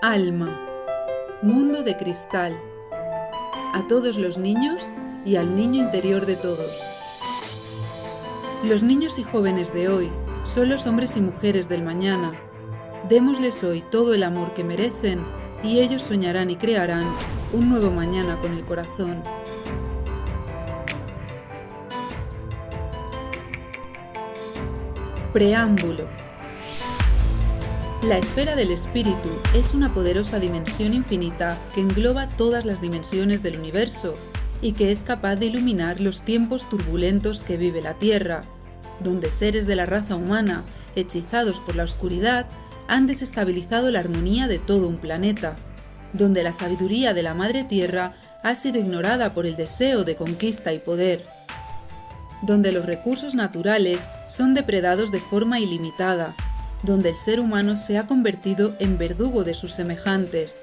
Alma, mundo de cristal, a todos los niños y al niño interior de todos. Los niños y jóvenes de hoy son los hombres y mujeres del mañana. Démosles hoy todo el amor que merecen y ellos soñarán y crearán un nuevo mañana con el corazón. Preámbulo. La esfera del espíritu es una poderosa dimensión infinita que engloba todas las dimensiones del universo y que es capaz de iluminar los tiempos turbulentos que vive la Tierra, donde seres de la raza humana, hechizados por la oscuridad, han desestabilizado la armonía de todo un planeta, donde la sabiduría de la Madre Tierra ha sido ignorada por el deseo de conquista y poder, donde los recursos naturales son depredados de forma ilimitada, donde el ser humano se ha convertido en verdugo de sus semejantes,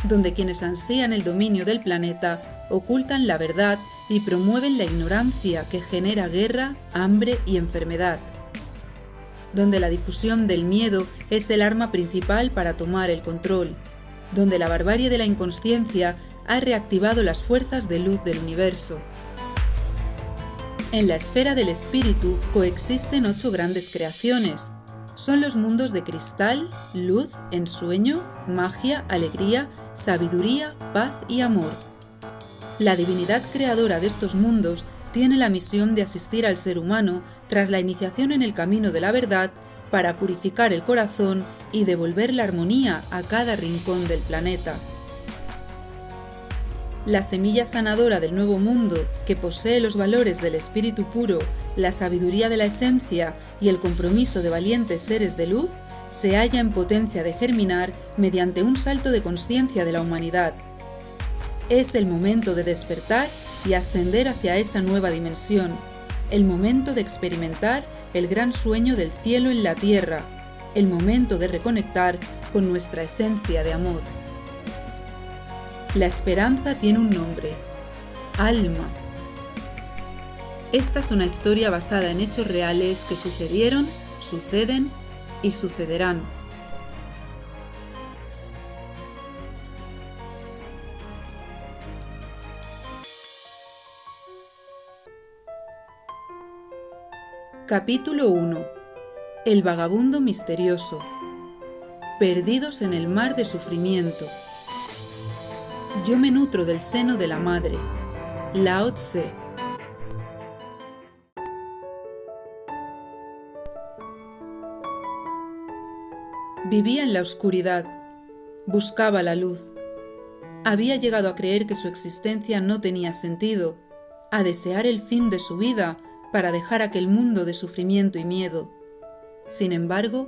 donde quienes ansían el dominio del planeta ocultan la verdad y promueven la ignorancia que genera guerra, hambre y enfermedad, donde la difusión del miedo es el arma principal para tomar el control, donde la barbarie de la inconsciencia ha reactivado las fuerzas de luz del universo. En la esfera del espíritu coexisten 8 grandes creaciones. Son los mundos de cristal, luz, ensueño, magia, alegría, sabiduría, paz y amor. La divinidad creadora de estos mundos tiene la misión de asistir al ser humano tras la iniciación en el camino de la verdad para purificar el corazón y devolver la armonía a cada rincón del planeta. La semilla sanadora del nuevo mundo, que posee los valores del espíritu puro, la sabiduría de la esencia y el compromiso de valientes seres de luz, se halla en potencia de germinar mediante un salto de conciencia de la humanidad. Es el momento de despertar y ascender hacia esa nueva dimensión, el momento de experimentar el gran sueño del cielo en la tierra, el momento de reconectar con nuestra esencia de amor. La esperanza tiene un nombre: alma. Esta es una historia basada en hechos reales que sucedieron, suceden y sucederán. Capítulo 1. El vagabundo misterioso. Perdidos en el mar de sufrimiento. Yo me nutro del seno de la madre. Lao Tse. Vivía en la oscuridad. Buscaba la luz. Había llegado a creer que su existencia no tenía sentido, a desear el fin de su vida para dejar aquel mundo de sufrimiento y miedo. Sin embargo,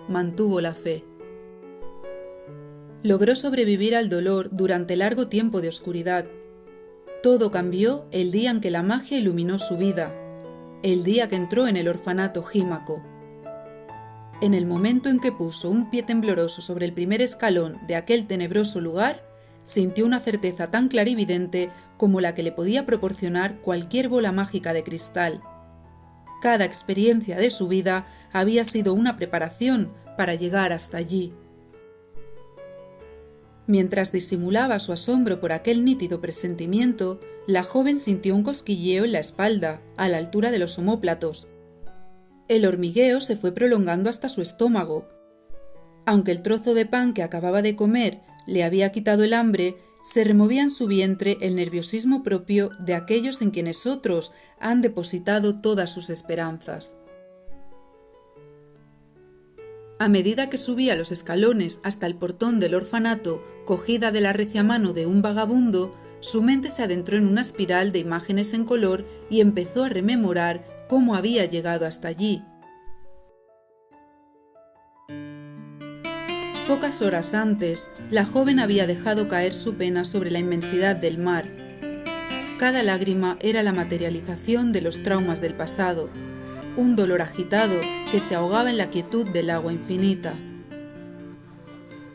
mantuvo la fe. Logró sobrevivir al dolor durante largo tiempo de oscuridad. Todo cambió el día en que la magia iluminó su vida, el día que entró en el orfanato Jímaco. En el momento en que puso un pie tembloroso sobre el primer escalón de aquel tenebroso lugar, sintió una certeza tan clarividente como la que le podía proporcionar cualquier bola mágica de cristal. Cada experiencia de su vida había sido una preparación para llegar hasta allí. Mientras disimulaba su asombro por aquel nítido presentimiento, la joven sintió un cosquilleo en la espalda, a la altura de los omóplatos. El hormigueo se fue prolongando hasta su estómago. Aunque el trozo de pan que acababa de comer le había quitado el hambre, se removía en su vientre el nerviosismo propio de aquellos en quienes otros han depositado todas sus esperanzas. A medida que subía los escalones hasta el portón del orfanato, cogida de la recia mano de un vagabundo, su mente se adentró en una espiral de imágenes en color y empezó a rememorar cómo había llegado hasta allí. Pocas horas antes, la joven había dejado caer su pena sobre la inmensidad del mar. Cada lágrima era la materialización de los traumas del pasado, un dolor agitado que se ahogaba en la quietud del agua infinita.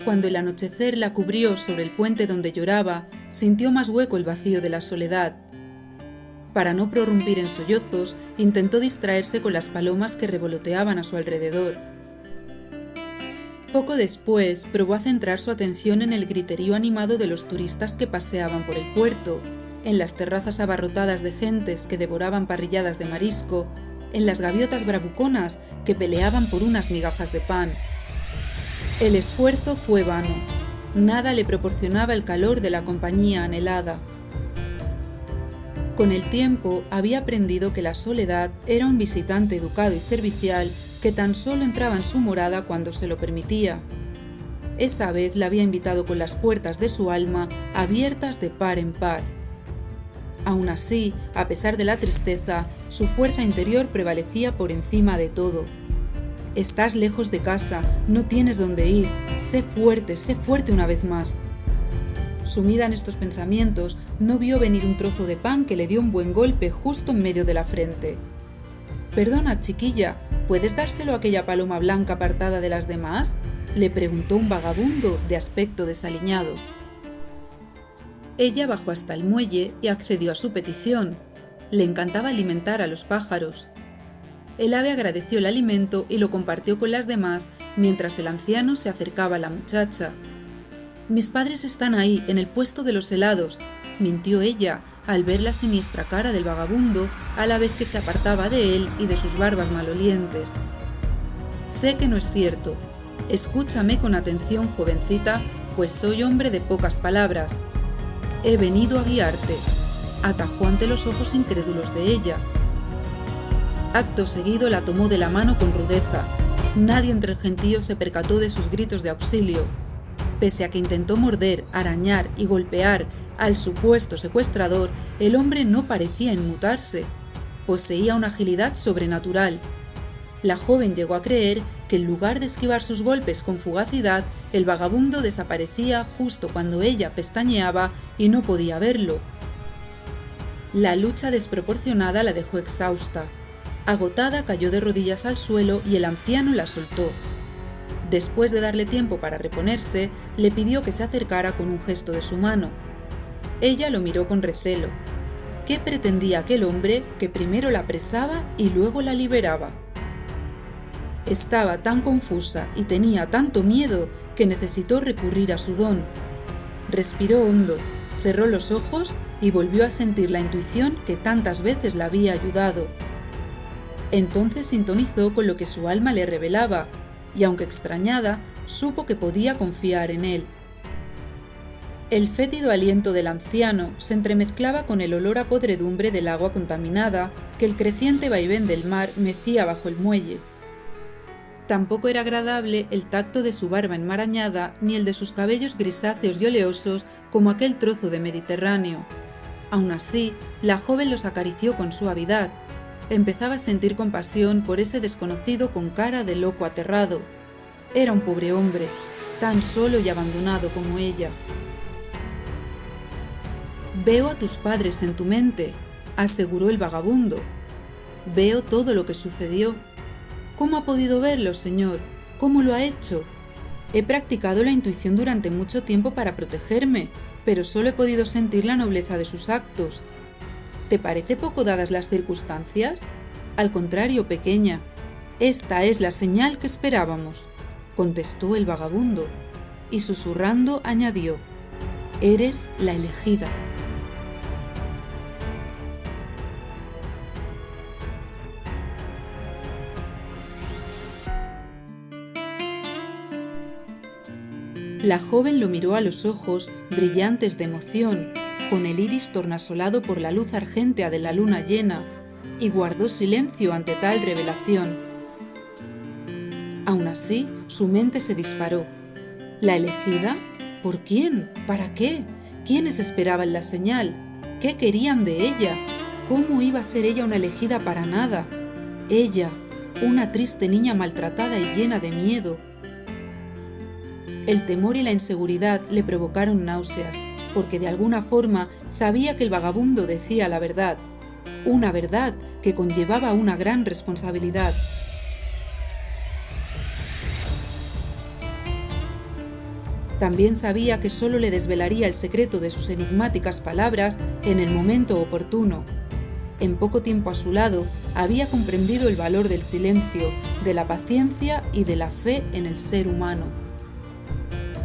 Cuando el anochecer la cubrió sobre el puente donde lloraba, sintió más hueco el vacío de la soledad. Para no prorrumpir en sollozos, intentó distraerse con las palomas que revoloteaban a su alrededor. Poco después probó a centrar su atención en el griterío animado de los turistas que paseaban por el puerto, en las terrazas abarrotadas de gentes que devoraban parrilladas de marisco, en las gaviotas bravuconas que peleaban por unas migajas de pan. El esfuerzo fue vano. Nada le proporcionaba el calor de la compañía anhelada. Con el tiempo había aprendido que la soledad era un visitante educado y servicial que tan solo entraba en su morada cuando se lo permitía. Esa vez la había invitado con las puertas de su alma abiertas de par en par. Aún así, a pesar de la tristeza, su fuerza interior prevalecía por encima de todo. Estás lejos de casa, no tienes dónde ir, sé fuerte una vez más. Sumida en estos pensamientos, no vio venir un trozo de pan que le dio un buen golpe justo en medio de la frente. «Perdona, chiquilla, ¿puedes dárselo a aquella paloma blanca apartada de las demás?», le preguntó un vagabundo de aspecto desaliñado. Ella bajó hasta el muelle y accedió a su petición. Le encantaba alimentar a los pájaros. El ave agradeció el alimento y lo compartió con las demás mientras el anciano se acercaba a la muchacha. «Mis padres están ahí, en el puesto de los helados», mintió ella al ver la siniestra cara del vagabundo a la vez que se apartaba de él y de sus barbas malolientes. «Sé que no es cierto. Escúchame con atención, jovencita, pues soy hombre de pocas palabras. He venido a guiarte», atajó ante los ojos incrédulos de ella. Acto seguido la tomó de la mano con rudeza. Nadie entre el gentío se percató de sus gritos de auxilio. Pese a que intentó morder, arañar y golpear al supuesto secuestrador, el hombre no parecía inmutarse. Poseía una agilidad sobrenatural. La joven llegó a creer que en lugar de esquivar sus golpes con fugacidad, el vagabundo desaparecía justo cuando ella pestañeaba y no podía verlo. La lucha desproporcionada la dejó exhausta. Agotada, cayó de rodillas al suelo y el anciano la soltó. Después de darle tiempo para reponerse, le pidió que se acercara con un gesto de su mano. Ella lo miró con recelo. ¿Qué pretendía aquel hombre que primero la apresaba y luego la liberaba? Estaba tan confusa y tenía tanto miedo que necesitó recurrir a su don. Respiró hondo, cerró los ojos y volvió a sentir la intuición que tantas veces la había ayudado. Entonces sintonizó con lo que su alma le revelaba, y aunque extrañada, supo que podía confiar en él. El fétido aliento del anciano se entremezclaba con el olor a podredumbre del agua contaminada que el creciente vaivén del mar mecía bajo el muelle. Tampoco era agradable el tacto de su barba enmarañada ni el de sus cabellos grisáceos y oleosos como aquel trozo de Mediterráneo. Aún así, la joven los acarició con suavidad. Empezaba a sentir compasión por ese desconocido con cara de loco aterrado. Era un pobre hombre, tan solo y abandonado como ella. «Veo a tus padres en tu mente», aseguró el vagabundo. «Veo todo lo que sucedió». «¿Cómo ha podido verlo, señor? ¿Cómo lo ha hecho?» «He practicado la intuición durante mucho tiempo para protegerme, pero solo he podido sentir la nobleza de sus actos». «¿Te parece poco dadas las circunstancias?» «Al contrario, pequeña. Esta es la señal que esperábamos», contestó el vagabundo, y susurrando añadió: «Eres la elegida». La joven lo miró a los ojos, brillantes de emoción, con el iris tornasolado por la luz argéntea de la luna llena, y guardó silencio ante tal revelación. Aún así, su mente se disparó. ¿La elegida? ¿Por quién? ¿Para qué? ¿Quiénes esperaban la señal? ¿Qué querían de ella? ¿Cómo iba a ser ella una elegida para nada? Ella, una triste niña maltratada y llena de miedo. El temor y la inseguridad le provocaron náuseas, porque de alguna forma sabía que el vagabundo decía la verdad, una verdad que conllevaba una gran responsabilidad. También sabía que solo le desvelaría el secreto de sus enigmáticas palabras en el momento oportuno. En poco tiempo a su lado había comprendido el valor del silencio de la paciencia y de la fe en el ser humano.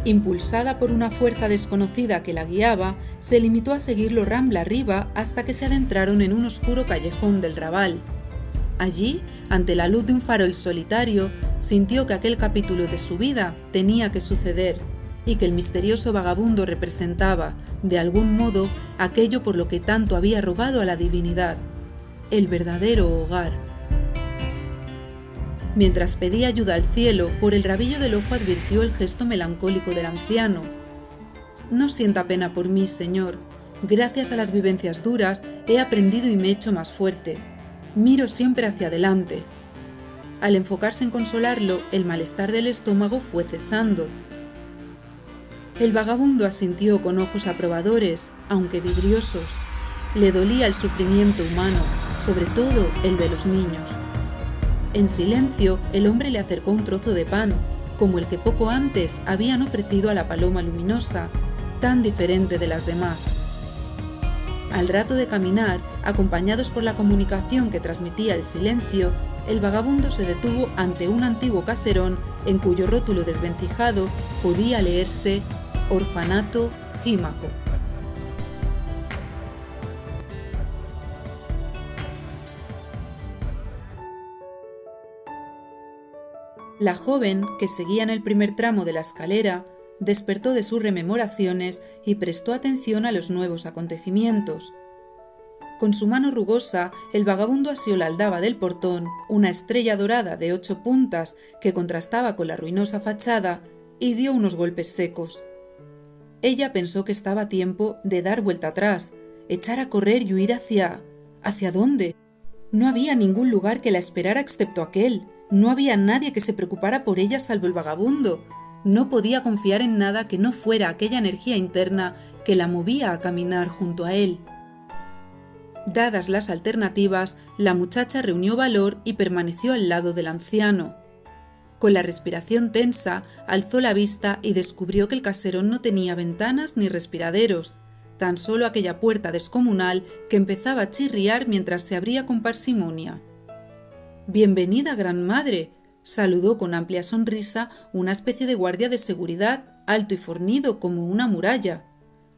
Impulsada por una fuerza desconocida que la guiaba, se limitó a seguirlo rambla arriba hasta que se adentraron en un oscuro callejón del Raval. Allí, ante la luz de un farol solitario, sintió que aquel capítulo de su vida tenía que suceder y que el misterioso vagabundo representaba, de algún modo, aquello por lo que tanto había rogado a la divinidad, el verdadero hogar. Mientras pedía ayuda al cielo, por el rabillo del ojo advirtió el gesto melancólico del anciano. «No sienta pena por mí, Señor. Gracias a las vivencias duras he aprendido y me he hecho más fuerte. Miro siempre hacia adelante». Al enfocarse en consolarlo, el malestar del estómago fue cesando. El vagabundo asintió con ojos aprobadores, aunque vidriosos. Le dolía el sufrimiento humano, sobre todo el de los niños. En silencio, el hombre le acercó un trozo de pan, como el que poco antes habían ofrecido a la paloma luminosa, tan diferente de las demás. Al rato de caminar, acompañados por la comunicación que transmitía el silencio, el vagabundo se detuvo ante un antiguo caserón en cuyo rótulo desvencijado podía leerse Orfanato Jímaco. La joven, que seguía en el primer tramo de la escalera, despertó de sus rememoraciones y prestó atención a los nuevos acontecimientos. Con su mano rugosa, el vagabundo asió la aldaba del portón, una estrella dorada de 8 puntas que contrastaba con la ruinosa fachada, y dio unos golpes secos. Ella pensó que estaba a tiempo de dar vuelta atrás, echar a correr y huir hacia... ¿Hacia dónde? No había ningún lugar que la esperara excepto aquel. No había nadie que se preocupara por ella salvo el vagabundo. No podía confiar en nada que no fuera aquella energía interna que la movía a caminar junto a él. Dadas las alternativas, la muchacha reunió valor y permaneció al lado del anciano. Con la respiración tensa, alzó la vista y descubrió que el caserón no tenía ventanas ni respiraderos, tan solo aquella puerta descomunal que empezaba a chirriar mientras se abría con parsimonia. «Bienvenida, gran madre», saludó con amplia sonrisa una especie de guardia de seguridad, alto y fornido como una muralla.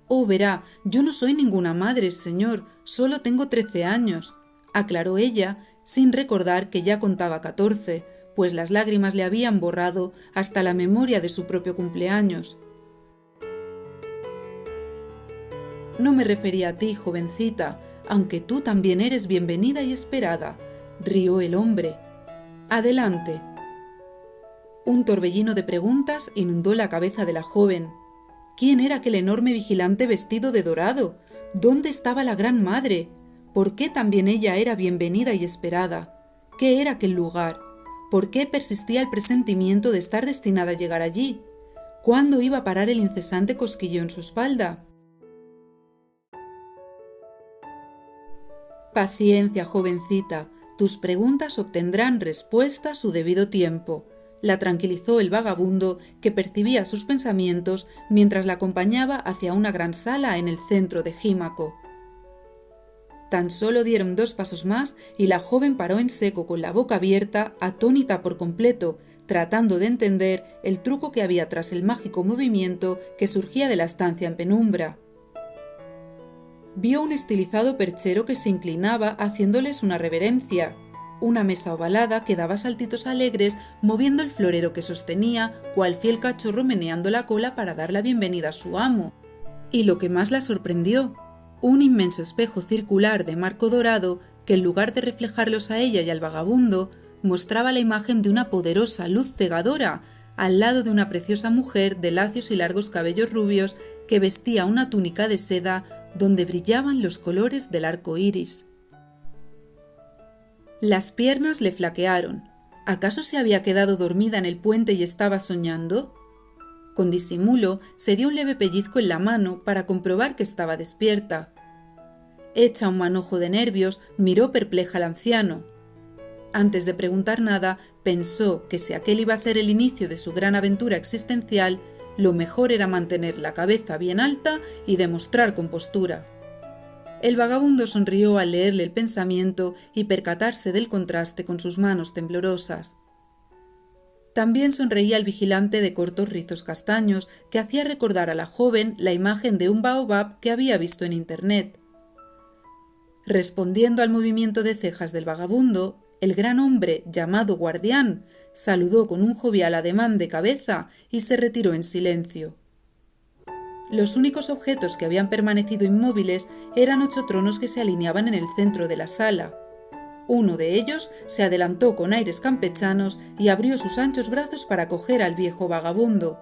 «Oh, verá, yo no soy ninguna madre, señor, solo tengo 13 años», aclaró ella, sin recordar que ya contaba 14, pues las lágrimas le habían borrado hasta la memoria de su propio cumpleaños. «No me refería a ti, jovencita, aunque tú también eres bienvenida y esperada», rió el hombre. «Adelante». Un torbellino de preguntas inundó la cabeza de la joven. ¿Quién era aquel enorme vigilante vestido de dorado? ¿Dónde estaba la gran madre? ¿Por qué también ella era bienvenida y esperada? ¿Qué era aquel lugar? ¿Por qué persistía el presentimiento de estar destinada a llegar allí? ¿Cuándo iba a parar el incesante cosquilleo en su espalda? «Paciencia, jovencita, tus preguntas obtendrán respuesta a su debido tiempo», la tranquilizó el vagabundo, que percibía sus pensamientos mientras la acompañaba hacia una gran sala en el centro de Jímaco. Tan solo dieron 2 pasos más y la joven paró en seco con la boca abierta, atónita por completo, tratando de entender el truco que había tras el mágico movimiento que surgía de la estancia en penumbra. Vio un estilizado perchero que se inclinaba haciéndoles una reverencia, una mesa ovalada que daba saltitos alegres moviendo el florero que sostenía, cual fiel cachorro meneando la cola para dar la bienvenida a su amo. Y lo que más la sorprendió, un inmenso espejo circular de marco dorado que en lugar de reflejarlos a ella y al vagabundo, mostraba la imagen de una poderosa luz cegadora, al lado de una preciosa mujer de lacios y largos cabellos rubios que vestía una túnica de seda donde brillaban los colores del arco iris. Las piernas le flaquearon. ¿Acaso se había quedado dormida en el puente y estaba soñando? Con disimulo se dio un leve pellizco en la mano para comprobar que estaba despierta. Hecha un manojo de nervios, miró perpleja al anciano. Antes de preguntar nada, pensó que si aquel iba a ser el inicio de su gran aventura existencial, lo mejor era mantener la cabeza bien alta y demostrar compostura. El vagabundo sonrió al leerle el pensamiento y percatarse del contraste con sus manos temblorosas. También sonreía el vigilante de cortos rizos castaños que hacía recordar a la joven la imagen de un baobab que había visto en internet. Respondiendo al movimiento de cejas del vagabundo, el gran hombre llamado Guardián saludó con un jovial ademán de cabeza y se retiró en silencio. Los únicos objetos que habían permanecido inmóviles eran 8 tronos que se alineaban en el centro de la sala. Uno de ellos se adelantó con aires campechanos y abrió sus anchos brazos para acoger al viejo vagabundo.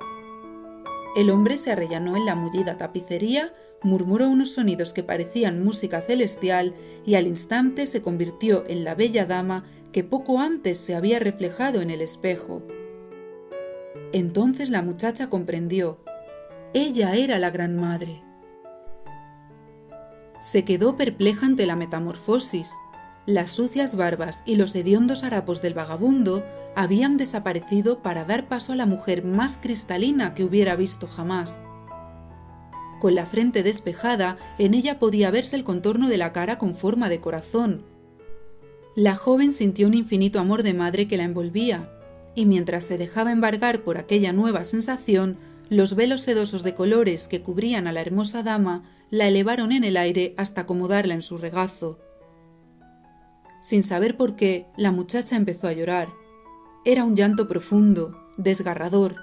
El hombre se arrellanó en la mullida tapicería, murmuró unos sonidos que parecían música celestial y al instante se convirtió en la bella dama que poco antes se había reflejado en el espejo. Entonces la muchacha comprendió. Ella era la Gran Madre. Se quedó perpleja ante la metamorfosis. Las sucias barbas y los hediondos harapos del vagabundo habían desaparecido para dar paso a la mujer más cristalina que hubiera visto jamás. Con la frente despejada, en ella podía verse el contorno de la cara con forma de corazón. La joven sintió un infinito amor de madre que la envolvía, y mientras se dejaba embargar por aquella nueva sensación, los velos sedosos de colores que cubrían a la hermosa dama la elevaron en el aire hasta acomodarla en su regazo. Sin saber por qué, la muchacha empezó a llorar. Era un llanto profundo, desgarrador.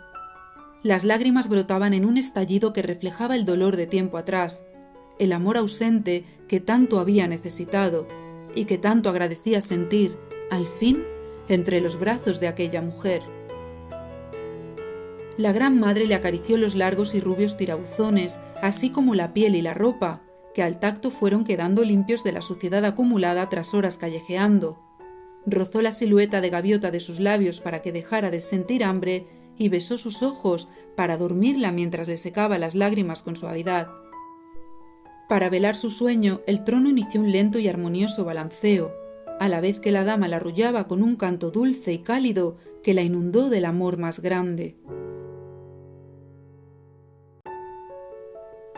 Las lágrimas brotaban en un estallido que reflejaba el dolor de tiempo atrás, el amor ausente que tanto había necesitado y que tanto agradecía sentir, al fin, entre los brazos de aquella mujer. La Gran Madre le acarició los largos y rubios tirabuzones, así como la piel y la ropa, que al tacto fueron quedando limpios de la suciedad acumulada tras horas callejeando. Rozó la silueta de gaviota de sus labios para que dejara de sentir hambre y besó sus ojos para dormirla mientras le secaba las lágrimas con suavidad. Para velar su sueño, el trono inició un lento y armonioso balanceo, a la vez que la dama la arrullaba con un canto dulce y cálido que la inundó del amor más grande.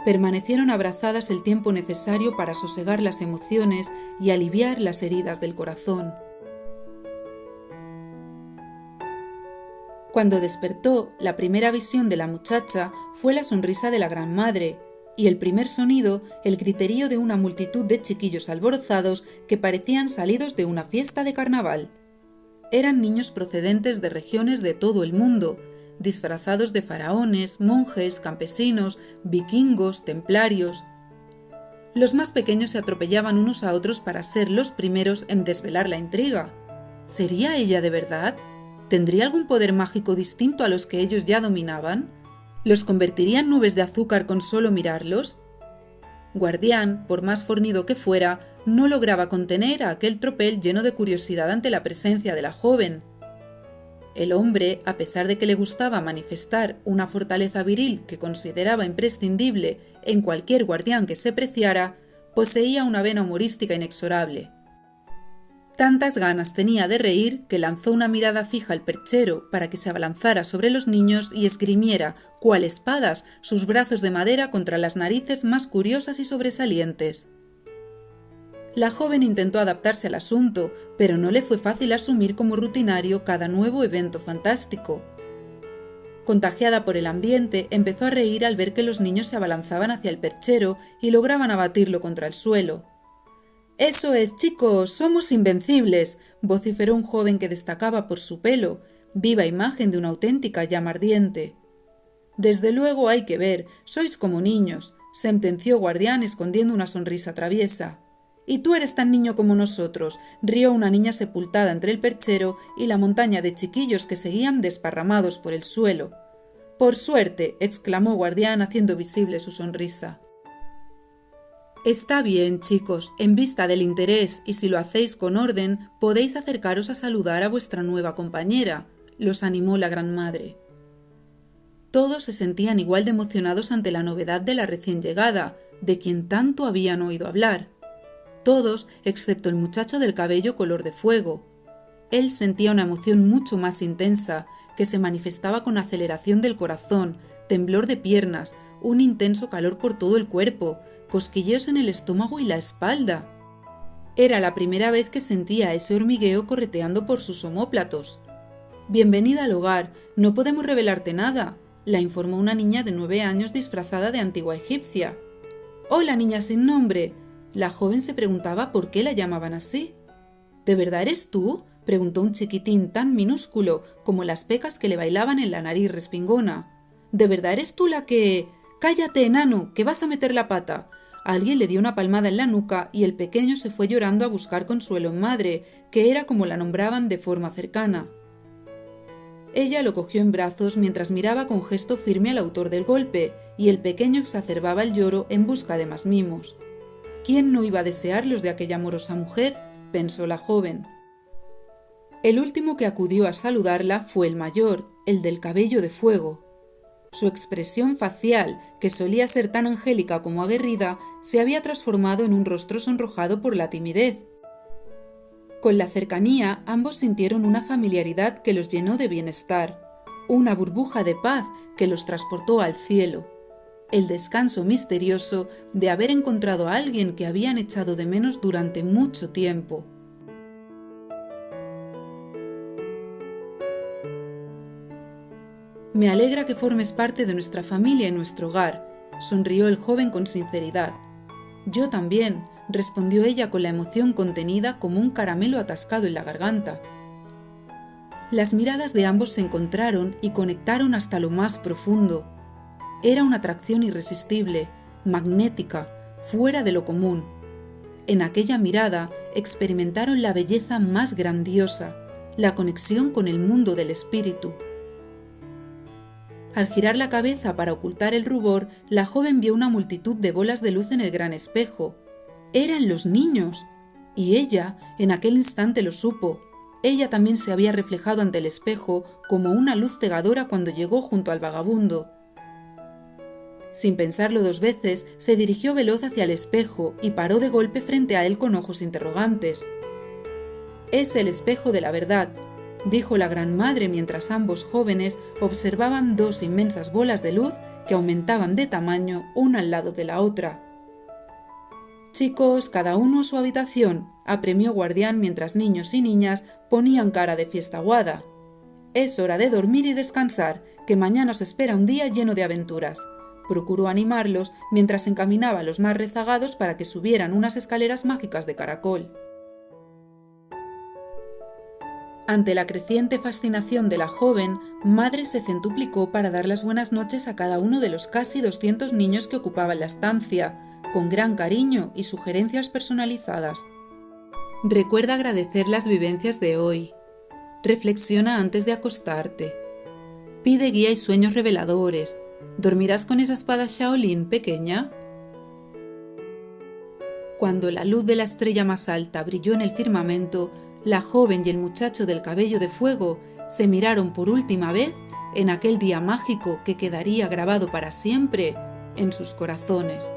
Permanecieron abrazadas el tiempo necesario para sosegar las emociones y aliviar las heridas del corazón. Cuando despertó, la primera visión de la muchacha fue la sonrisa de la Gran Madre, y el primer sonido, el griterío de una multitud de chiquillos alborozados que parecían salidos de una fiesta de carnaval. Eran niños procedentes de regiones de todo el mundo, disfrazados de faraones, monjes, campesinos, vikingos, templarios. Los más pequeños se atropellaban unos a otros para ser los primeros en desvelar la intriga. ¿Sería ella de verdad? ¿Tendría algún poder mágico distinto a los que ellos ya dominaban? ¿Los convertiría en nubes de azúcar con solo mirarlos? Guardián, por más fornido que fuera, no lograba contener a aquel tropel lleno de curiosidad ante la presencia de la joven. El hombre, a pesar de que le gustaba manifestar una fortaleza viril que consideraba imprescindible en cualquier guardián que se preciara, poseía una vena humorística inexorable. Tantas ganas tenía de reír que lanzó una mirada fija al perchero para que se abalanzara sobre los niños y esgrimiera, cual espadas, sus brazos de madera contra las narices más curiosas y sobresalientes. La joven intentó adaptarse al asunto, pero no le fue fácil asumir como rutinario cada nuevo evento fantástico. Contagiada por el ambiente, empezó a reír al ver que los niños se abalanzaban hacia el perchero y lograban abatirlo contra el suelo. «Eso es, chicos, somos invencibles», vociferó un joven que destacaba por su pelo, viva imagen de una auténtica llama ardiente. «Desde luego hay que ver, sois como niños», sentenció Guardián escondiendo una sonrisa traviesa. «Y tú eres tan niño como nosotros», rió una niña sepultada entre el perchero y la montaña de chiquillos que seguían desparramados por el suelo. «Por suerte», exclamó Guardián haciendo visible su sonrisa. «Está bien, chicos, en vista del interés y si lo hacéis con orden, podéis acercaros a saludar a vuestra nueva compañera», los animó la Gran Madre. Todos se sentían igual de emocionados ante la novedad de la recién llegada, de quien tanto habían oído hablar. Todos, excepto el muchacho del cabello color de fuego. Él sentía una emoción mucho más intensa, que se manifestaba con aceleración del corazón, temblor de piernas, un intenso calor por todo el cuerpo, cosquilleos en el estómago y la espalda. Era la primera vez que sentía ese hormigueo correteando por sus omóplatos. Bienvenida al hogar, no podemos revelarte nada, la informó una niña de 9 años disfrazada de antigua egipcia. Hola, niña sin nombre. La joven se preguntaba por qué la llamaban así. ¿De verdad eres tú?, preguntó un chiquitín tan minúsculo como las pecas que le bailaban en la nariz respingona. ¿De verdad eres tú la que...? ¡Cállate, enano, que vas a meter la pata! Alguien le dio una palmada en la nuca y el pequeño se fue llorando a buscar consuelo en madre, que era como la nombraban de forma cercana. Ella lo cogió en brazos mientras miraba con gesto firme al autor del golpe, y el pequeño exacerbaba el lloro en busca de más mimos. ¿Quién no iba a desear los de aquella amorosa mujer?, pensó la joven. El último que acudió a saludarla fue el mayor, el del cabello de fuego. Su expresión facial, que solía ser tan angélica como aguerrida, se había transformado en un rostro sonrojado por la timidez. Con la cercanía, ambos sintieron una familiaridad que los llenó de bienestar, una burbuja de paz que los transportó al cielo, el descanso misterioso de haber encontrado a alguien que habían echado de menos durante mucho tiempo. Me alegra que formes parte de nuestra familia y nuestro hogar, sonrió el joven con sinceridad. Yo también, respondió ella con la emoción contenida como un caramelo atascado en la garganta. Las miradas de ambos se encontraron y conectaron hasta lo más profundo. Era una atracción irresistible, magnética, fuera de lo común. En aquella mirada experimentaron la belleza más grandiosa, la conexión con el mundo del espíritu. Al girar la cabeza para ocultar el rubor, la joven vio una multitud de bolas de luz en el gran espejo. Eran los niños. Y ella, en aquel instante lo supo. Ella también se había reflejado ante el espejo como una luz cegadora cuando llegó junto al vagabundo. Sin pensarlo 2 veces, se dirigió veloz hacia el espejo y paró de golpe frente a él con ojos interrogantes. «Es el espejo de la verdad», dijo la gran madre mientras ambos jóvenes observaban 2 inmensas bolas de luz que aumentaban de tamaño una al lado de la otra. «Chicos, cada uno a su habitación», apremió Guardián mientras niños y niñas ponían cara de fiesta aguada. «Es hora de dormir y descansar, que mañana os espera un día lleno de aventuras». Procuró animarlos mientras encaminaba a los más rezagados para que subieran unas escaleras mágicas de caracol. Ante la creciente fascinación de la joven, madre se centuplicó para dar las buenas noches a cada uno de los casi 200 niños que ocupaban la estancia, con gran cariño y sugerencias personalizadas. Recuerda agradecer las vivencias de hoy. Reflexiona antes de acostarte. Pide guía y sueños reveladores. ¿Dormirás con esa espada Shaolin pequeña? Cuando la luz de la estrella más alta brilló en el firmamento, la joven y el muchacho del cabello de fuego se miraron por última vez en aquel día mágico que quedaría grabado para siempre en sus corazones.